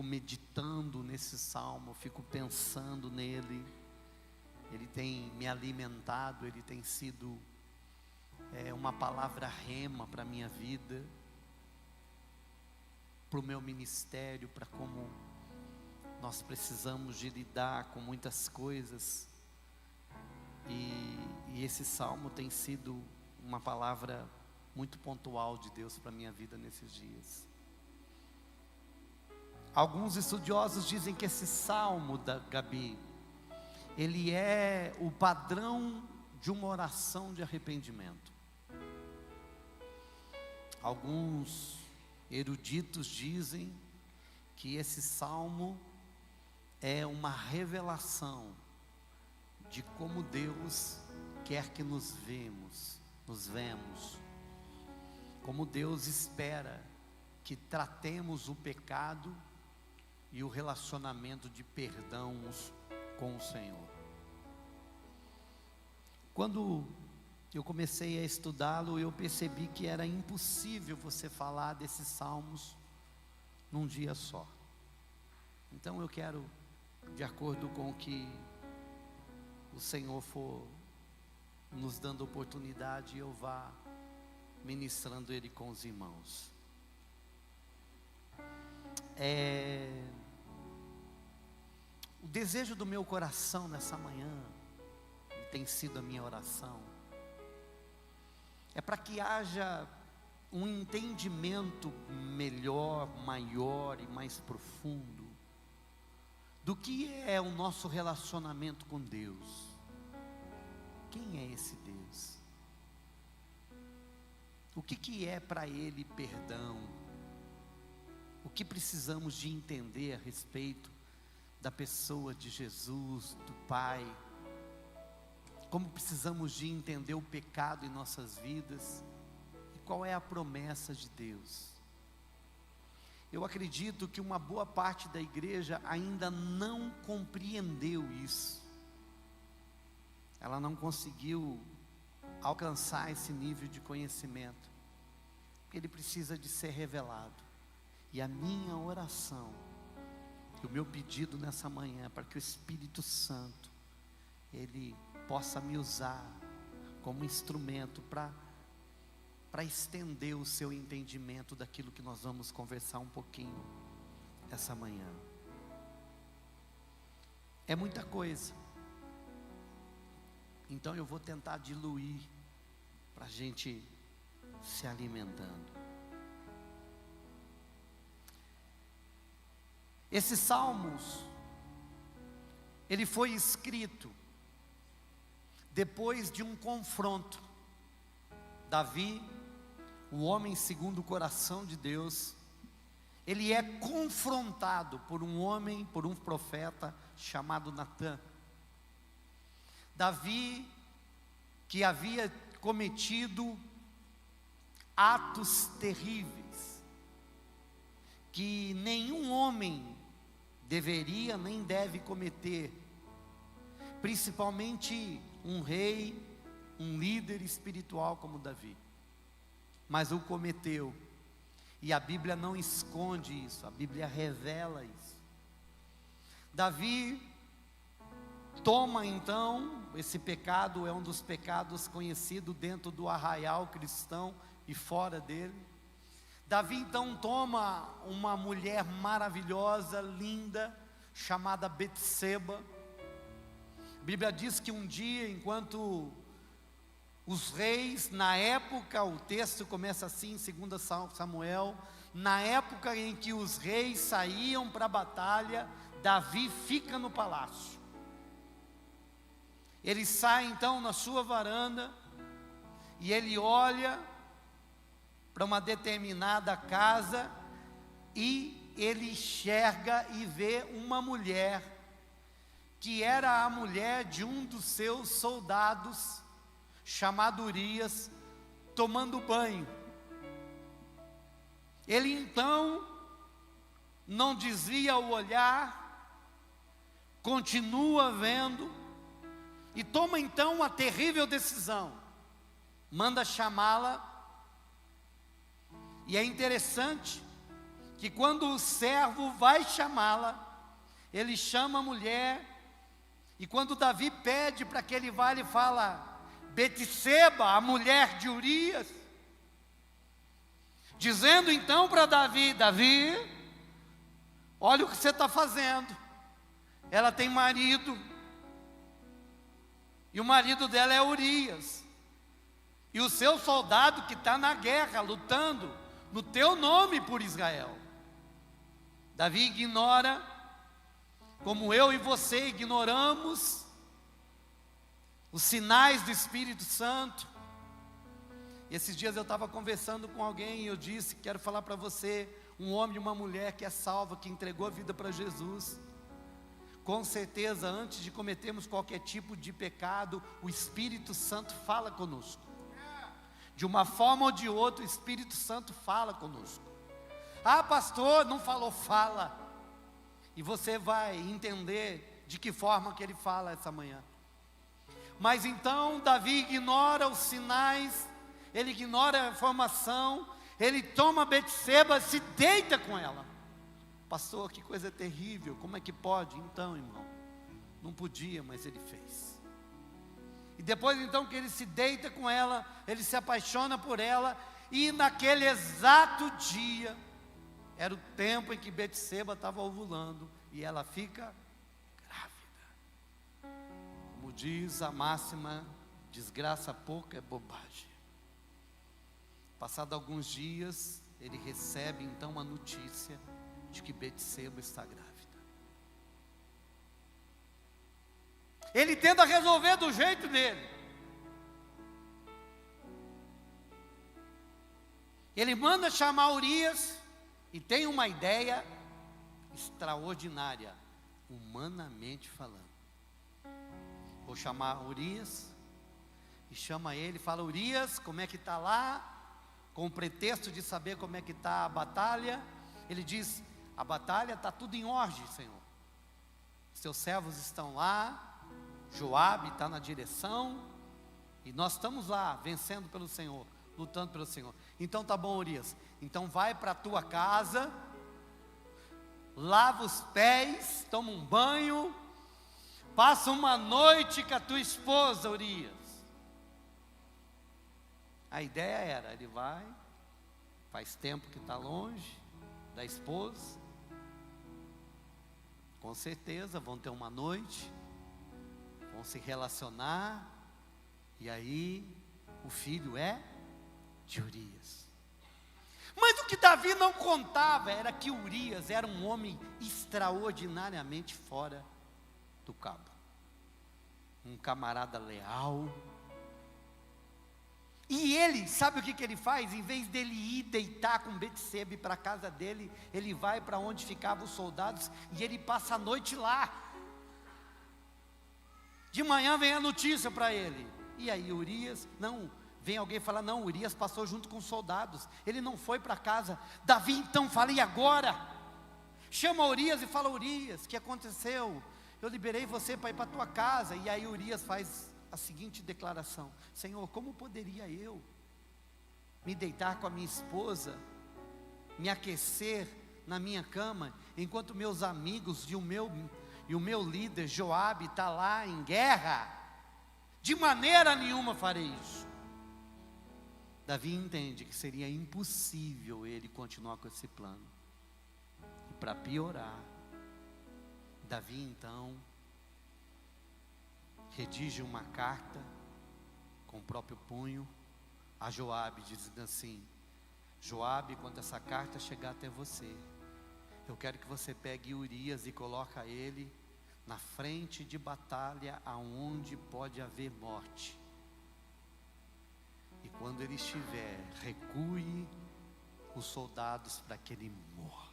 fico meditando nesse salmo, fico pensando nele. Ele tem me alimentado, ele tem sido uma palavra rema para a minha vida, para o meu ministério, para como nós precisamos de lidar com muitas coisas. E esse salmo tem sido uma palavra muito pontual de Deus para a minha vida nesses dias. Alguns estudiosos dizem que esse salmo da Gabi, ele é o padrão de uma oração de arrependimento. Alguns eruditos dizem que esse salmo é uma revelação de como Deus quer que nos vemos, como Deus espera que tratemos o pecado e o relacionamento de perdão com o Senhor. Quando eu comecei a estudá-lo, eu percebi que era impossível você falar desses salmos num dia só. Então eu quero, de acordo com o que o Senhor for nos dando oportunidade, eu vá ministrando ele com os irmãos. O desejo do meu coração nessa manhã, e tem sido a minha oração, é para que haja um entendimento melhor, maior e mais profundo do que é o nosso relacionamento com Deus. Quem é esse Deus? O que é para Ele perdão? O que precisamos de entender a respeito da pessoa de Jesus, do Pai? Como precisamos de entender o pecado em nossas vidas? E qual é a promessa de Deus? Eu acredito que uma boa parte da igreja ainda não compreendeu isso. Ela não conseguiu alcançar esse nível de conhecimento. Ele precisa de ser revelado. E a minha oração, e o meu pedido nessa manhã, é para que o Espírito Santo, Ele possa me usar como instrumento para estender o seu entendimento daquilo que nós vamos conversar um pouquinho essa manhã. É muita coisa. Então eu vou tentar diluir para a gente se alimentando. Esses salmos, ele foi escrito depois de um confronto. Davi, o homem segundo o coração de Deus, ele é confrontado por um homem, por um profeta chamado Natã. Davi, que havia cometido atos terríveis, que nenhum homem deveria nem deve cometer, principalmente um rei, um líder espiritual como Davi, mas o cometeu, e a Bíblia não esconde isso, a Bíblia revela isso. Davi toma então, esse pecado é um dos pecados conhecidos dentro do arraial cristão e fora dele. Davi então toma uma mulher maravilhosa, linda, chamada Betseba. A Bíblia diz que um dia, enquanto os reis, na época, o texto começa assim, em 2 Samuel, na época em que os reis saíam para a batalha, Davi fica no palácio. Ele sai então na sua varanda, e ele olha para uma determinada casa, e ele enxerga e vê uma mulher, que era a mulher de um dos seus soldados, chamado Urias, tomando banho. Ele então não desvia o olhar, continua vendo, e toma então uma terrível decisão, manda chamá-la. E é interessante que quando o servo vai chamá-la, ele chama a mulher, e quando Davi pede para que ele vá, ele fala: Betseba, a mulher de Urias, dizendo então para Davi: Davi, olha o que você está fazendo. Ela tem marido, e o marido dela é Urias, e o seu soldado que está na guerra, lutando no teu nome por Israel. Davi ignora, como eu e você ignoramos, os sinais do Espírito Santo. Esses dias eu estava conversando com alguém e eu disse: quero falar para você, um homem e uma mulher que é salva, que entregou a vida para Jesus. Com certeza, antes de cometermos qualquer tipo de pecado, o Espírito Santo fala conosco. De uma forma ou de outra, o Espírito Santo fala conosco. Ah, pastor, não falou, fala. E você vai entender de que forma que ele fala essa manhã. Mas então, Davi ignora os sinais, ele ignora a informação, ele toma Betseba, se deita com ela. Pastor, que coisa terrível, como é que pode? Então, irmão, não podia, mas ele fez. E depois então que ele se deita com ela, ele se apaixona por ela, e naquele exato dia, era o tempo em que Betseba estava ovulando, e ela fica grávida. Como diz a máxima, desgraça pouca é bobagem. Passado alguns dias, ele recebe então a notícia de que Betseba está grávida. Ele tenta resolver do jeito dele. Ele manda chamar Urias e tem uma ideia extraordinária, humanamente falando. Vou chamar Urias, e chama ele, fala: Urias, como é que está lá? Com o pretexto de saber como é que está a batalha. Ele diz: a batalha está tudo em ordem, Senhor. Seus servos estão lá, Joabe está na direção, e nós estamos lá, vencendo pelo Senhor, lutando pelo Senhor. Então tá bom, Urias, então vai para a tua casa, lava os pés, toma um banho, passa uma noite com a tua esposa, Urias. A ideia era, ele vai, faz tempo que está longe da esposa, com certeza vão ter uma noite, vão se relacionar, e aí o filho é de Urias. Mas o que Davi não contava era que Urias era um homem extraordinariamente fora do cabo, um camarada leal. E ele, sabe o que ele faz? Em vez dele ir deitar com Betseba para a casa dele, ele vai para onde ficavam os soldados e ele passa a noite lá. De manhã vem a notícia para ele. E aí Urias, não, vem alguém falar: não, Urias passou junto com os soldados, ele não foi para casa. Davi então fala: e agora? Chama Urias e fala: Urias, o que aconteceu? Eu liberei você para ir para a tua casa. E aí Urias faz a seguinte declaração: Senhor, como poderia eu me deitar com a minha esposa, me aquecer na minha cama, enquanto meus amigos e o meu líder Joabe está lá em guerra? De maneira nenhuma farei isso. Davi entende que seria impossível ele continuar com esse plano. E para piorar, Davi então redige uma carta com o próprio punho a Joabe, dizendo assim: Joabe, quando essa carta chegar até você, eu quero que você pegue Urias e coloque ele na frente de batalha, aonde pode haver morte. E quando ele estiver, recue os soldados para que ele morra.